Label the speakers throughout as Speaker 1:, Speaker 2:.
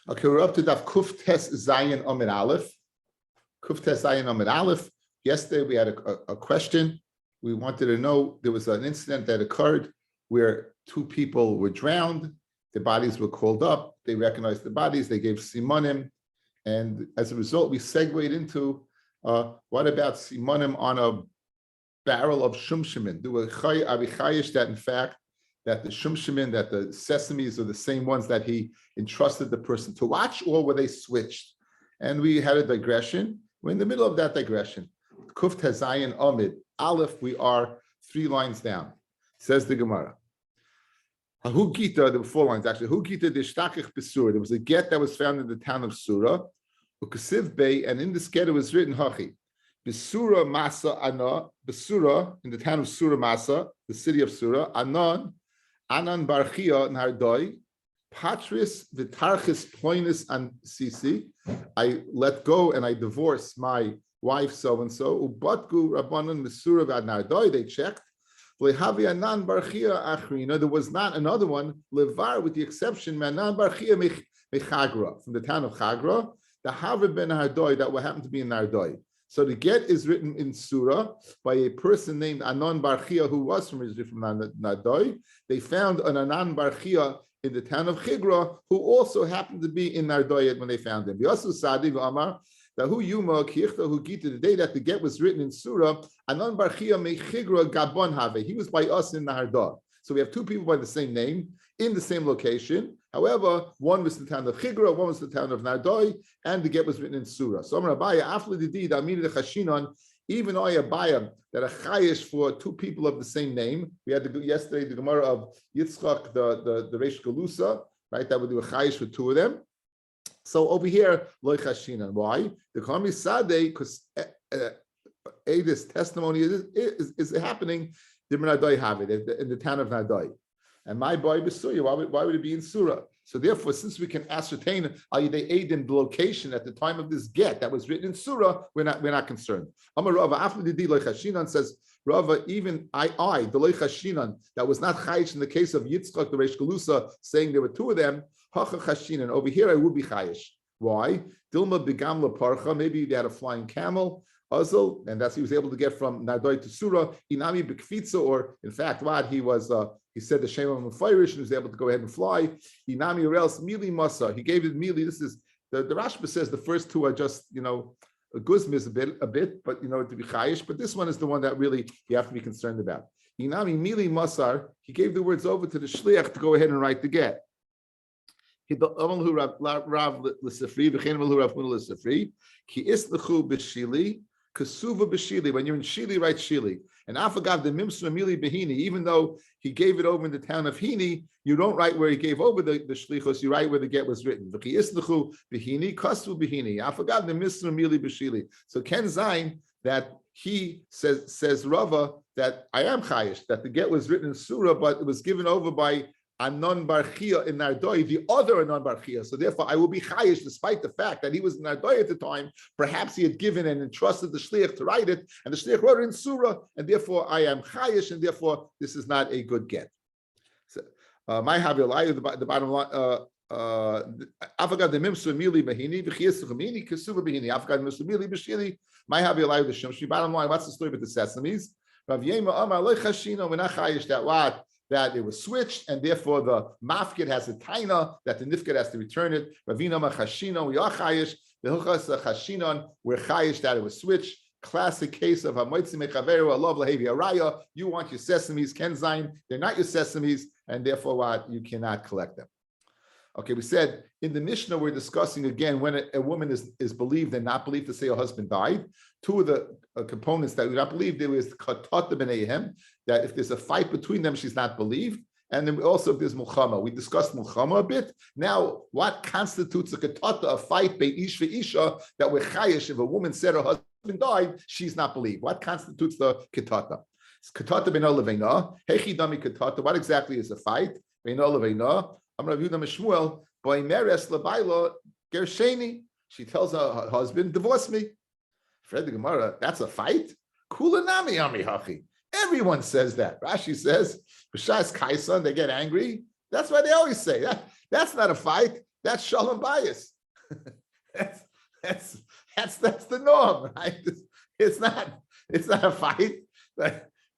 Speaker 1: Okay, we're up to Daf Kuf Tes Zayin Amid Aleph. Kuf Tes Zayin Amid Aleph. Yesterday we had a question. We wanted to know, there was an incident that occurred where two people were drowned. The bodies were called up. They recognized the bodies. They gave simanim. And as a result, we segued into what about simanim on a barrel of shumshimin? Do we chayish that in fact that the shumshimin, that the sesames are the same ones that he entrusted the person to watch, or were they switched? And we had a digression. We're in the middle of that digression. Kuf Tezayin Amid Aleph, we are 3 lines down. Says the Gemara. Hu Gita, there were 4 lines actually. Hu Gita Dishtachich Besura. There was a get that was found in the town of Surah. Ukasiv Bay, and in this get it was written Hachi. Besura Masa Ana, Besura, in the town of Surah Masa, the city of Surah, Anan Barchia Nardoi, Patris Vitarchis Ploinus and Sisi. I let go and I divorced my wife so and so. Ubatgu Rabbanan Mesura Vad Nardoi. They checked. Lehavi Anan Barchia Achrina. There was not another one. Levar, with the exception Manan Barchia Mechagra, from the town of Chagra. The Havid Ben Nardoi that will happen to be in Nardoi. So the get is written in Surah by a person named Anan Barchia, who was from Nardoi. They found an Anan Barchia in the town of Chigra, who also happened to be in Nardoi when they found him. Yasu Sadi Amar, that who Yuma Kichta who Gita, the day that the get was written in Surah, Anan Barchia me Chigra Gabon Have. He was by us in Nardoi. So we have 2 people by the same name in the same location. However, one was the town of Chigra, one was the town of Nardoi, and the get was written in Surah. So Rabbi, after the deed, even Abaya, that a chayish for 2 people of the same name. We had yesterday the Gemara of Yitzchak, the Reish Galusa, right? That would do a chayish for 2 of them. So over here, loy chashinan. Why? The Kami Sadeh, because this testimony is happening. The Nardoi have it in the town of Nardoi. And my boy Besuya, why would it be in Surah? So therefore, since we can ascertain they aid in the location at the time of this get that was written in Surah, we're not concerned. Amar Rava, after the Loy Chashinan says, Rava, even the Loy Chashinan, that was not chayish in the case of Yitzchak, the Reish Galusa, saying there were 2 of them, Hacha Chashinan, over here I would be chayish. Why? Dilma Bigamla Parcha, maybe they had a flying camel, Azal, and that's he was able to get from Nardoi to Surah, Inami Bikfitza, or in fact, what he was, he said the Shem of Mufayrish and was able to go ahead and fly. Inami or else Mili Masa. He gave it Mili. This is the Rashba says the first 2 are just, a guzmiz a bit, but to be chayish. But this one is the one that really you have to be concerned about. Inami Mili Masar, he gave the words over to the Shliach to go ahead and write the get. When you're in Shili, write Shili. And Afagav the Mimsra Mili Behini, even though he gave it over in the town of Hini, you don't write where he gave over the Shlichus, you write where the get was written. Behini, Kasu Behini, Afagav the Mimsra Mili Beshili. So Ken Zain, that he says Rava, that I am Chayish, that the get was written in Surah, but it was given over by Anon Barchia in Nardoi, the other Anon Barchia. So therefore, I will be chayish, despite the fact that he was in Nardoi at the time. Perhaps he had given and entrusted the shliach to write it, and the shliach wrote it in Surah, and therefore I am chayish, and therefore this is not a good get. So, my Havilai, the bottom line. Afagad the Mimsu Mili Bahini, V'chias Chamini, Kasuva Bahini, Afagad Mimsu Mili Bashili. My Havilai the Shemshi. Bottom line, what's the story with the sesames? Rav Yema Amar Lo Chashina. We're not chayish that what. That it was switched, and therefore the mafkid has a taina that the nifkid has to return it. Ravina machashina, we are chayish. The hilchas chashinon, we're chayish that it was switched. Classic case of hamoitzi mechaveru alav lahevi araya. You want your sesames, kenzain. They're not your sesames, and therefore what? You cannot collect them. Okay, we said in the Mishnah we're discussing again when a woman is believed and not believed to say her husband died. 2 of the components that we not believe, there was katata b'neihem, that if there's a fight between them, she's not believed. And then also if there's mulchama. We discussed mulchama a bit. Now, what constitutes a katata, a fight, beit ish v'isha, that we're chayish, if a woman said her husband died, she's not believed. What constitutes the katata? It's katata b'no leveina. Hechi dami katata. What exactly is a fight? B'no leveina. Amar Rav Yehuda Mishmuel, by meres labayla gersheni. She tells her husband, divorce me. Fred the Gemara, that's a fight? Kulanami ami hachi. Everyone says that. Rashi says, B'shas Kaisan, they get angry. That's why they always say that. That's not a fight. That's shalom bias. that's, that's the norm, right? It's not a fight.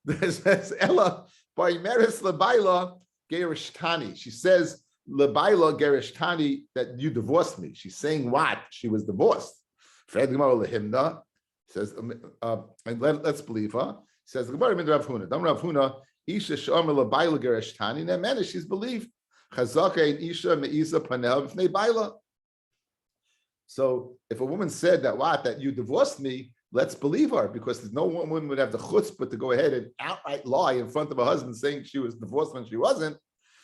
Speaker 1: There's Ella by Meris Lebaila Gerishtani. She says Lebaila Gerishtani that you divorced me. She's saying what? She was divorced. Fred Gemara Lehimna says, let's believe her. Says the Gemara Rav Huna. Dam Rav Huna Isha Shomer Lebaila Gerishtani. Now, man, she's believed. Chazaka and Isha Meisa Panel B'fnei Baila. So if a woman said that you divorced me, let's believe her, because no woman would have the chutzpah to go ahead and outright lie in front of her husband saying she was divorced when she wasn't.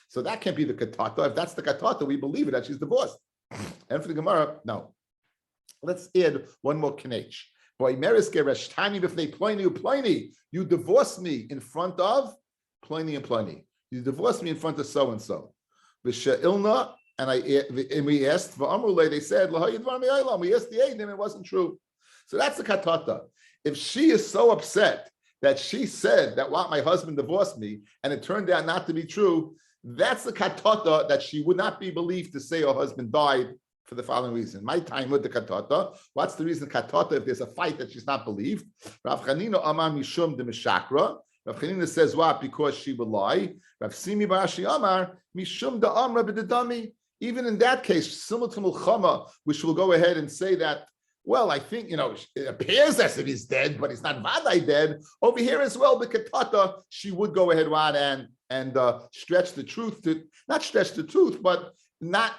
Speaker 1: So that can't be the katata. If that's the katata, we believe it that she's divorced. And for the Gemara, no. Let's add one more kinech. You divorced me in front of Pliny and Pliny. You divorced me in front of so and so. And we asked for Amrulay, they said, we asked the Eidim, it wasn't true. So that's the katata. If she is so upset that she said that my husband divorced me and it turned out not to be true, that's the katata that she would not be believed to say her husband died for the following reason. My time with the katata. What's the reason katata if there's a fight that she's not believed? Rav Chanina Amar Mishum de Mishakra. Rav Chanina says what? Because she would lie. Rav Simi Barashi Amar Mishum de Amra b'dedami. Even in that case, similar to Mulchama, which will go ahead and say that, well, I think, it appears as if he's dead, but he's not vadai dead. Over here as well, the katata, she would go ahead and stretch the truth not stretch the truth, but not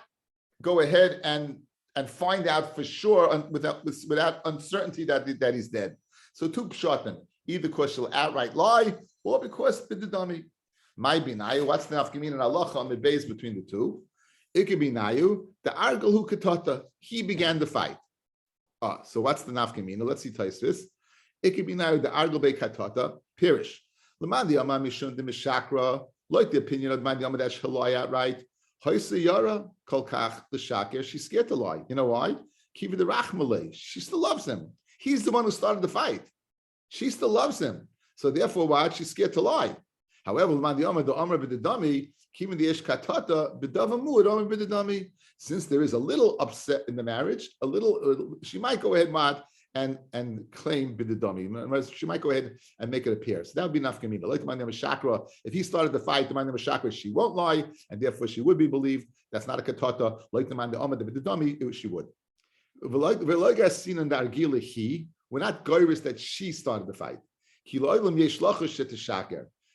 Speaker 1: go ahead and find out for sure without uncertainty that he's dead. So two pshatim, either because she'll outright lie or because b'dedami. My binayu, what's the nafkamin and halacha on the base between the two? It could be nayu, the argal who katata, he began the fight. So what's the nafkamina? Let's see Taisvis. It could be nayu, the argal be katata, pirish. Lamandi amam mishun de mishakra, like the opinion of Mandi Amad Esh Halai outright. Hoysa Yara, Kolkach, the Shakir, she's scared to lie. You know why? Kiva the Rachmalei, she still loves him. He's the one who started the fight. She still loves him. So therefore, why? She's scared to lie. However, Mandi Amad, the Amr b'dedami, Kiva the Esh Katata, b'davamu, Amr b'dedami. Since there is a little upset in the marriage, she might go ahead, Mad, and claim b'dedami. She might go ahead and make it appear. So that would be nafkamina. Like the Mandam Shakra, if he started the fight, the Mandam Shakra, she won't lie, and therefore she would be believed. That's not a katata. Like the Mandam Amad b'dedami, she would. We're not goyris that she started the fight.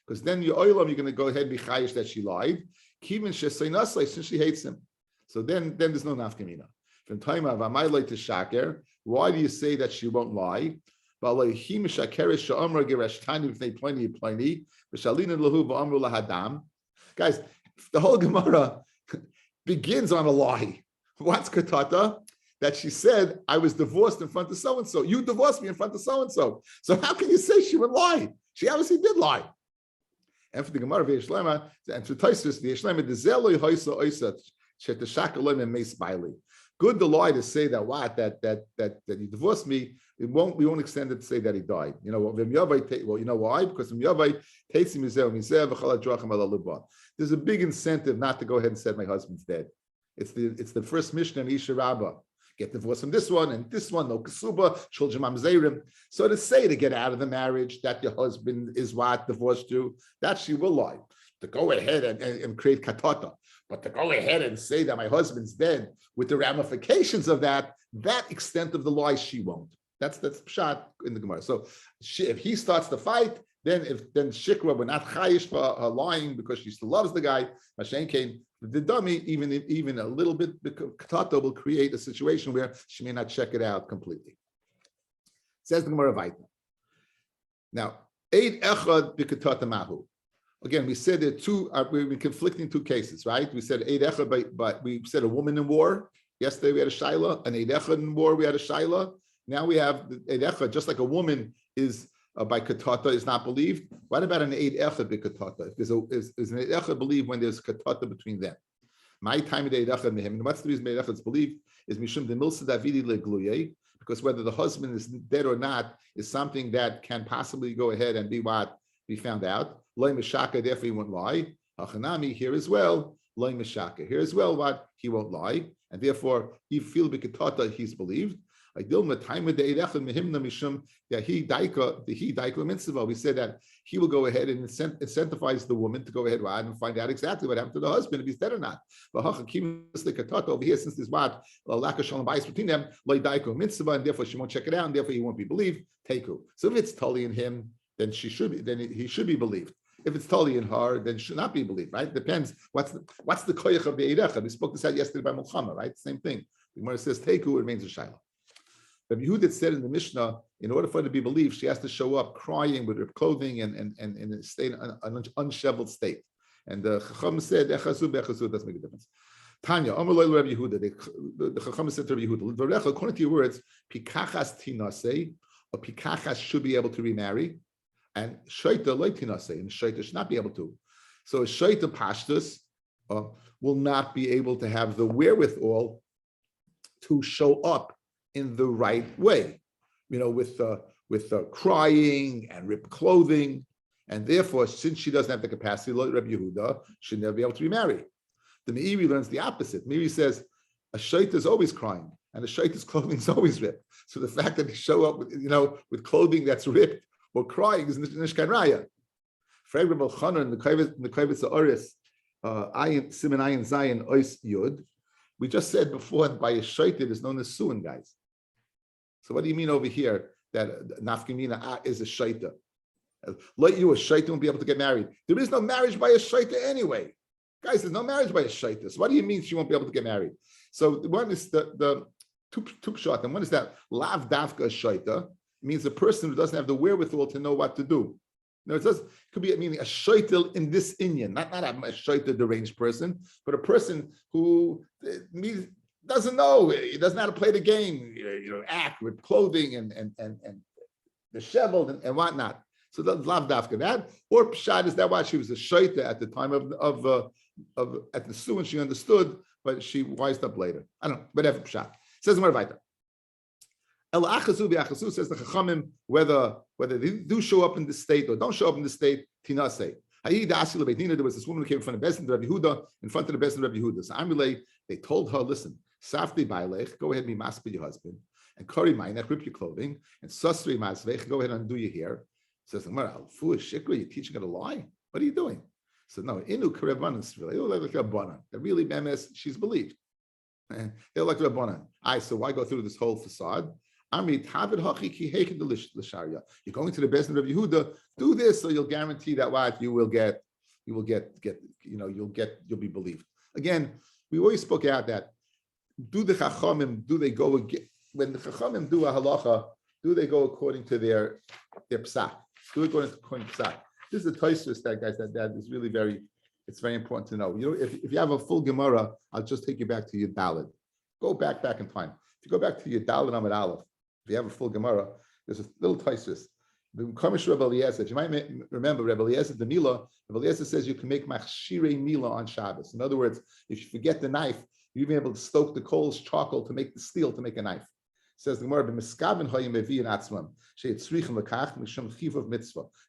Speaker 1: Because then you're going to go ahead and be chayish that she lied. Since she hates him. So then there's no nafkamina. From time of Amaylay to Shaker, why do you say that she won't lie? Guys, the whole Gemara begins on a lie. What's katata? That she said, I was divorced in front of so-and-so. You divorced me in front of so-and-so. So how can you say she would lie? She obviously did lie. And for the Gemara, and for Taisus, the Yeshlema, the Zeloi Hoysa Oisat, Shetashakalim and Mace Bailey. Good the lie to say that he divorced me. We won't extend it to say that he died. You know why? Because there's a big incentive not to go ahead and say my husband's dead. It's the first Mishnah in Isha Rabbah. Get divorced from this one and this one, no kasuba, children mamzerim. So to get out of the marriage that your husband is divorced you, that she will lie. To go ahead and create katata. But to go ahead and say that my husband's dead with the ramifications of that extent of the lie, she won't. That's pshat in the Gemara. So if he starts the fight, then Shikra, we're not chayish for her lying because she still loves the guy. Mashen came the dummy, even a little bit, katata will create a situation where she may not check it out completely. Says the Gemara Vaita. Now, Eid Echad b'katata mahu. Again, we said there are two, we're conflicting two cases, right? We said Eid Echad, but we said a woman in war. Yesterday we had a Shaila, an Eid Echad in war, we had a Shaila. Now we have Eid Echad, just like a woman is by katata is not believed. What about an Eid Echad by katata? Is an Eid Echad believed when there's katata between them? My time of Eid Echad mehim. And what's the reason Eid Echad is believed is mishum de milsa davidi legluye, because whether the husband is dead or not is something that can possibly go ahead and be found out. Loy mishaka, therefore he won't lie. Hachanami here as well. loy mishaka. Here as well, what he won't lie, and therefore he feel b'ketata he's believed. I deal with time with the eidechad mehimna mishum that he daika mitzvah. We said that he will go ahead and incentivize the woman to go ahead and find out exactly what happened to the husband, if he's dead or not. But over here, since there's what a lack of shalom bayis between them, loy daika mitzvah, and therefore she won't check it out, and therefore he won't be believed. Teku. So if it's totally in him, then he should be believed. If it's totally in her, then should not be believed, right? Depends. What's the koyach of the eidechad? We spoke this out yesterday by Mulchama, right? Same thing. The Gemara says teku, it remains a shayla. Rabbi Yehuda said in the Mishnah, in order for her to be believed, she has to show up crying with her clothing and in a state, an unsheveled state. And the Chacham said, "Echazu bechazu," doesn't make a difference. Tanya, Amar lo Rabbi Yehuda. The Chacham said to Rabbi Yehuda, according to your words, pikachas tinase, or pikachas should be able to remarry, and shaita lo tinase, and shaita should not be able to. So a shaita pashtus will not be able to have the wherewithal to show up in the right way, with crying and ripped clothing, and therefore, since she doesn't have the capacity, like Rabbi Yehuda, she'll never be able to remarry. The Meiri learns the opposite. Meiri says a shaita is always crying, and a shaita's clothing is always ripped. So the fact that they show up with clothing that's ripped or crying is nishkan raya. Frag Rabbi Chanan in the Kavitz Oris, Siman Ayin Zayin Ois Yud. We just said before by a shaita is known as suin, guys. So what do you mean over here that nafkamina is a shaita? Like you, a shaita won't be able to get married. There is no marriage by a shaita anyway. Guys, there's no marriage by a shaita. So what do you mean she won't be able to get married? So one is the two shot, and one is that lav dafka shaita means a person who doesn't have the wherewithal to know what to do. No, it could be meaning a shaitel in this Indian, not a shaitel deranged person, but a person who doesn't know, he doesn't know how to play the game, act with clothing and disheveled and whatnot. So that's lav dafka that. Or pshat is that why she was a shaita at the time of at the suin, she understood, but she wised up later. I don't know, whatever pshat. Says more weiter. El achazu v'achazu says the chachamim whether they do show up in the state or don't show up in the state. Tinasei. There was this woman who came in front of Beis Din Rabbi Yehuda, in front of the Beis Din Rabbi Yehuda. So Amrulay, they told her, listen, Safti bailech, go ahead and be maspid your husband, and Kari Mainech, rip your clothing, and Sasri masvech, go ahead and undo your hair. Says the Gemara, foolish shikra, you're teaching her to lie? What are you doing? So no, inu karebanan svilei, like Rabbanan. That really memes, she's believed. They're like Rabbanan. So why go through this whole facade? You're going to the Beis Din Rabbi Yehuda, do this so you'll guarantee that what you'll be believed. Again, we always spoke out that do the Chachamim, do they go again, when the Chachamim do a halacha, do they go according to their psak? Do it according to psak. This is a Tosfos that is really it's very important to know. If you have a full Gemara, I'll just take you back to your Daled. Go back in time. If you go back to your Daled Amud Aleph, if you have a full Gemara, there's a little Tosfos. The Kamish Rebbe Eliezer, you might remember Rebbe Eliezer, the Mila, Rebbe Eliezer says you can make machshirei Mila on Shabbos. In other words, if you forget the knife, you'll be able to stoke the coals, charcoal to make the steel to make a knife. Says the Gemara,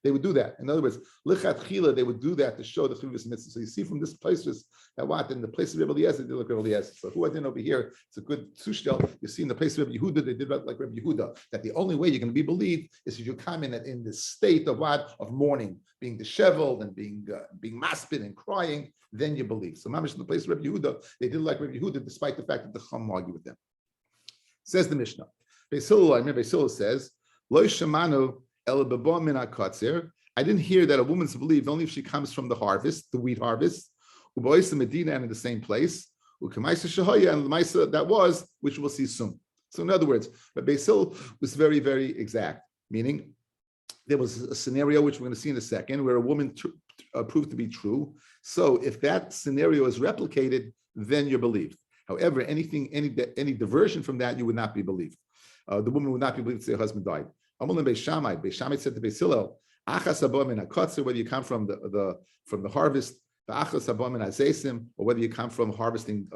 Speaker 1: they would do that. In other words, they would do that to show the chivus mitzvah. So you see from this place that what in the place of Rebbe Eliezer, they did like Rebbe Eliezer. So who I didn't over here, it's a good sushtel. You see in the place of Rebbe Yehuda, they did like Rebbe Yehuda. That the only way you're going to be believed is if you come in this state of what of mourning, being disheveled and being maspid and crying, then you believe. So mamish in the place of Rebbe Yehuda, they did like Rebbe Yehuda, despite the fact that the Chum argue with them. Says the Mishnah. Beis Hillel says, Lo shamanu el b'bo min hakatzir. I didn't hear that a woman's believed only if she comes from the harvest, the wheat harvest, u'boisa medina, and in the same place, u'kemaisa shahaya, and the maisa that was, which we'll see soon. So in other words, Beis Hillel was very, very exact, meaning there was a scenario which we're going to see in a second where a woman proved to be true. So if that scenario is replicated, then you're believed. However, any diversion from that, you would not be believed. The woman would not be believed to say her husband died. Beis Shammai said to Beis Hillel, whether you come from the harvest, or whether you come from harvesting,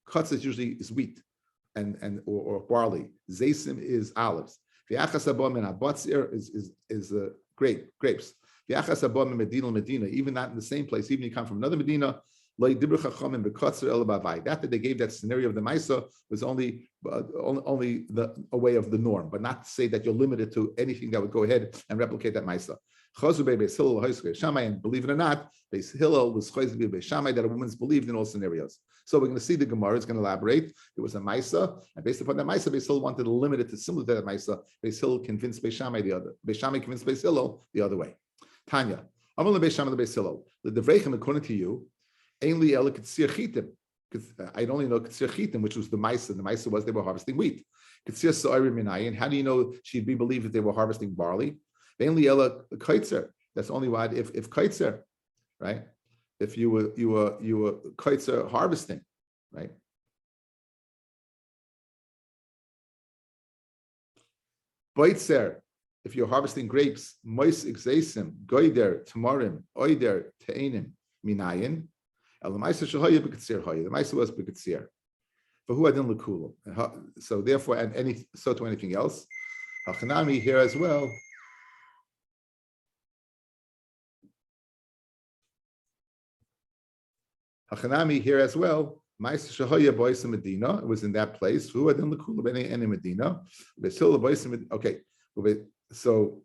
Speaker 1: katzah usually is wheat or barley. Zaysim is olives. Is grapes. Medina, even not in the same place, even you come from another Medina. That they gave that scenario of the Maisa was only a way of the norm, but not to say that you're limited to anything that would go ahead and replicate that Maisa. And believe it or not, Beis Hillel was Beis Shammai that a woman's believed in all scenarios. So we're going to see the Gemara is going to elaborate. It was a Maisa, and based upon that Maisa, Beis Hillel wanted to limit it to similar to that Maisa. Beis Hillel convinced Beis Shammai the other. Beis Shammai convinced Beis Hillel the other way. Tanya, Amal Beis Shammai Beis Hillel. The Devrechem, according to you, ainly ela K'tzir Chitim. I only know K'tzir Chitim, which was the Maisa. The Maisa was they were harvesting wheat. K'tzir Sa'arim Minayin. How do you know she'd be believed that they were harvesting barley? Ainly ela Kaitzer. That's only why if Kaitzer, right? If you were Kaitzer harvesting, right? Baitzer, if you're harvesting grapes, Mois Exesim, Goider, Tamarim, Oider, Te'enim, Minayin, El Maisa Shahaya B'Katsir Haya. The Maisa was B'Katsir. For who adin l'kulo. So therefore, and to anything else. Hachanami here as well. Hachanami here as well. Maisa Shahaya Boisa Medina. It was in that place. Who adin l'kulo any Medina. Okay. So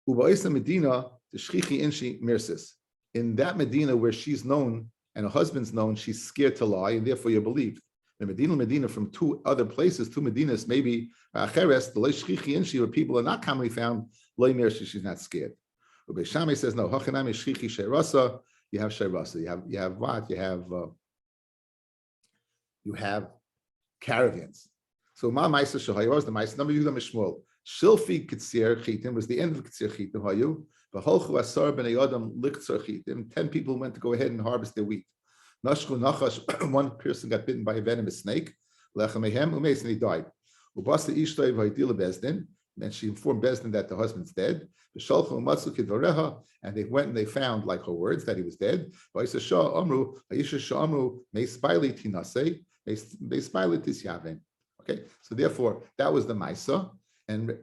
Speaker 1: Ubaisa Medina, the Shchichi Inshi Mirsis. In that Medina where she's known and her husband's known, she's scared to lie, and therefore you're believed. The Medina from two other places, two Medinas, maybe Acheres, the Shchichi Inshi, where people are not commonly found, Loi Mirsis, she's not scared. Beis Shammai says no. Hachanami Shchichi Sheirasa. You have Sheirasa. You have what? You have caravans. So Ma Maisa Shahaya was the Maisa number Yudah Mishmuel. Shilfi Kitzir Chitim was the end of Kitzir Chitim. Hayu. V'holchu asar b'nei adam lichtzar chitim. 10 people went to go ahead and harvest their wheat. Nashku nachash. One person got bitten by a venomous snake. Lechamehem umeis, and he died. Ubasa ishtay v'haydila bezdin. And she informed Bezdin that the husband's dead. V'shalchu umatzu kidvareha. And they went and they found, like her words, that he was dead. V'ayisa shah amru. V'ayisha shah amru. Meis baili tinasei. Meis baili tisyaven. Okay. So therefore, that was the Maisa. And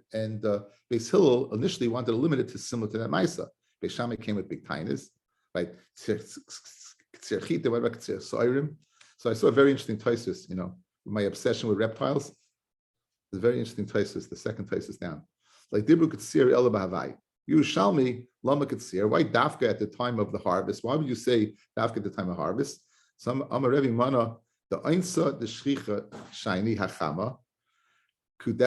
Speaker 1: Beis Hillel initially wanted to limit it to similar to that Maisa. Beis Shammai came with big tainas, right? So I saw a very interesting thesis, my obsession with reptiles. It's a very interesting thesis, the second thesis down. Like Dibru Katsir Ela B'Havai. Yerushalmi Lama Katsir. Why Dafka at the time of the harvest? Why would you say Dafka at the time of harvest? Some Amarevi Mana, the Einsa, the Shricha, Shaini Hachama. The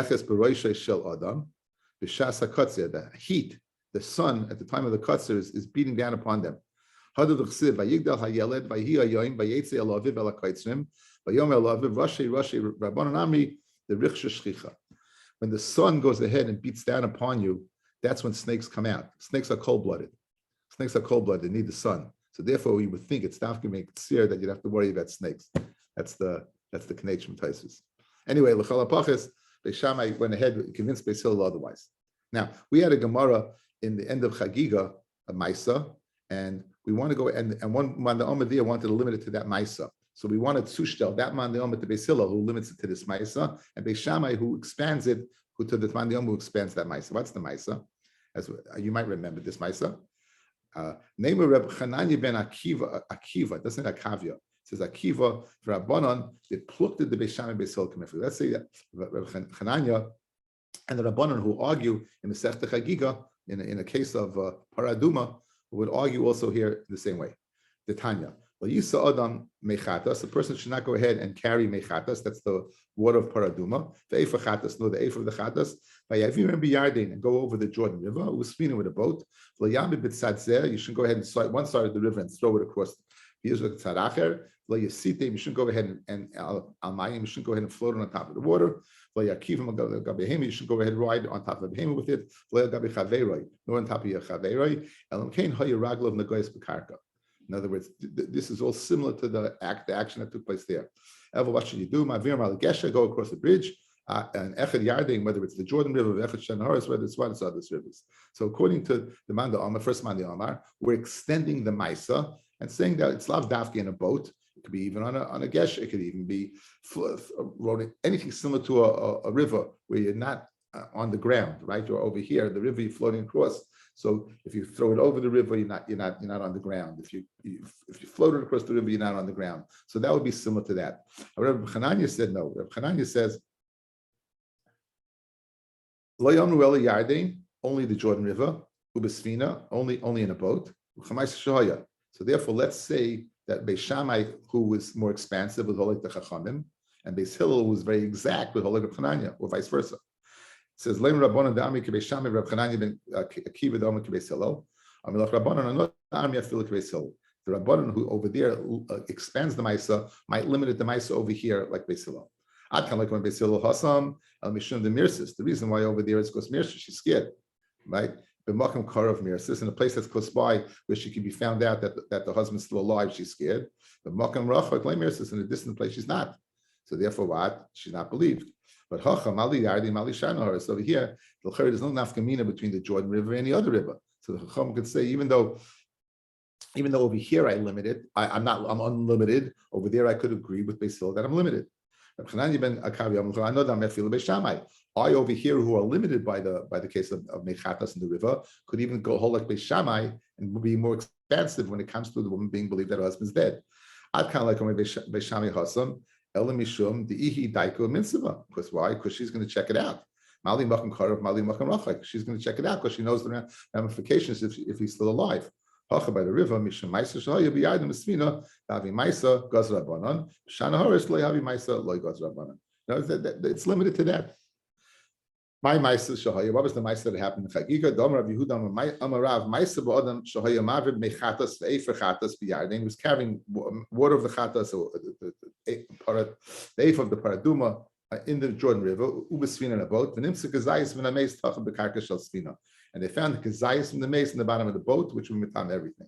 Speaker 1: heat, the sun at the time of the Katsir is beating down upon them. When the sun goes ahead and beats down upon you, that's when snakes come out. Snakes are cold-blooded. They need the sun. So therefore, you would think it's not going to make it clear that you'd have to worry about snakes. That's the connection thesis. Anyway, l'chal hapachas, Beis Shammai went ahead and convinced Beis Hillel otherwise. Now, we had a Gemara in the end of Chagiga, a Maisa, and we want to go, and one man the Omadiyah wanted to limit it to that Maisa. So we wanted Sushtel, that man the Omad to Beis Hillel, who limits it to this Maisa, and Beis Shammai, who expands it, to the man the Omad who expands that Maisa. What's the Maisa? As you might remember this Maisa. Name of Reb Chananya ben Akiva, doesn't it Akavia? It says Akiva for Rabbanon, they plucked the Beis Shammai Beis Hillel. Let's say that Reb Chananya and the Rabbanon who argue in the Sechta Chagiga, in a case of Paraduma, would argue also here the same way. The Tanya. Well, Yisa Adam Mechatas, the person should not go ahead and carry Mechatas, that's the water of Paraduma. The Eif of Chatas, no, the Eif of the Chatas, by Yavim Biyardin, and go over the Jordan River, who was speeding with a boat. You should go ahead and start one side of the river and throw it across. You shouldn't go ahead and Almayim, you shouldn't go ahead and float on top of the water. You should go ahead and ride on top of the behemoth with it. Nor on top of your chaveroi. In other words, this is all similar to the action that took place there. What should you do? Go across the bridge. And Echad Yarden, whether it's the Jordan River, Echad Shanharis, whether it's one of other rivers. So according to the Manda Amar, first Manda Amar, we're extending the Maisa and saying that it's lav dafki in a boat. It could be even on a gesh. It could even be rowing anything similar to a river where you're not on the ground, right? You're over here, the river, you're floating across. So if you throw it over the river, you're not on the ground. If you float it across the river, you're not on the ground. So that would be similar to that. Rabbi Hananya said no. Rabbi Hananya says, Lo yamru ela yarden, only the Jordan River, ubesfina, only in a boat. So therefore, let's say that Beis Shammai, who was more expansive, was Holek the Chachamim, and Beis Hillel was very exact with Holek Reb Chananya, or vice versa. It says, Leim Rabbanan da'ami ki Beis Shammai, Reb Chananya ben Akiva da'ami ki Beis Hillel. Amilach Rabbanan anot da'ami afilu ki Beis Hillel. The Rabbanan who over there expands the Maisa might limit it the Maisa over here like Beis Hillel. Ad kan like when Beis Hillel hasam el mishum de mirsis. The reason why over there is because mirsis, she's scared, right? B'makom karav mirsis, in a place that's close by where she can be found out that the husband's still alive, she's scared. B'makom rachok le mirsis, in a distant place, she's not. So therefore, what? She's not believed. But hacham ali yardi mali shana. So over here, there's no nafkamina between the Jordan River and any other river. So the chacham could say, even though over here I limited, I'm unlimited. Over there I could agree with Beis Hillel that I'm limited. I over here, who are limited by the case of mechatas in the river, could even go whole like Beis Shammai and be more expansive when it comes to the woman being believed that her husband's dead. I'd kind of like Beis Shammai hasam elamishum the ihi daiko mitzvah. Because why? Because she's going to check it out. Mali makam karav, mali makam rachak. She's going to check it out because she knows the ramifications if he's still alive. Hacha by the river, mishum ma'isa shahaya b'yadim esfina, havi ma'isa gaz rabbanon, shana horish loy havi ma'isa loy gaz rabbanon. It's limited to that. My ma'isa shahaya. What was the ma'isa that happened in Chagiga? Dom Rav Yehuda Amarav ma'isa ba'adam shahaya mavid mechatas ve'efer chatas b'yadim. He was carrying water of the chatas, or the eif of the paraduma in the Jordan River, ubesfina in a boat. V'nimsa gazayis v'nameis tacham b'karka shel sfina. And they found the kazayas from the mace in the bottom of the boat, which would mitam everything.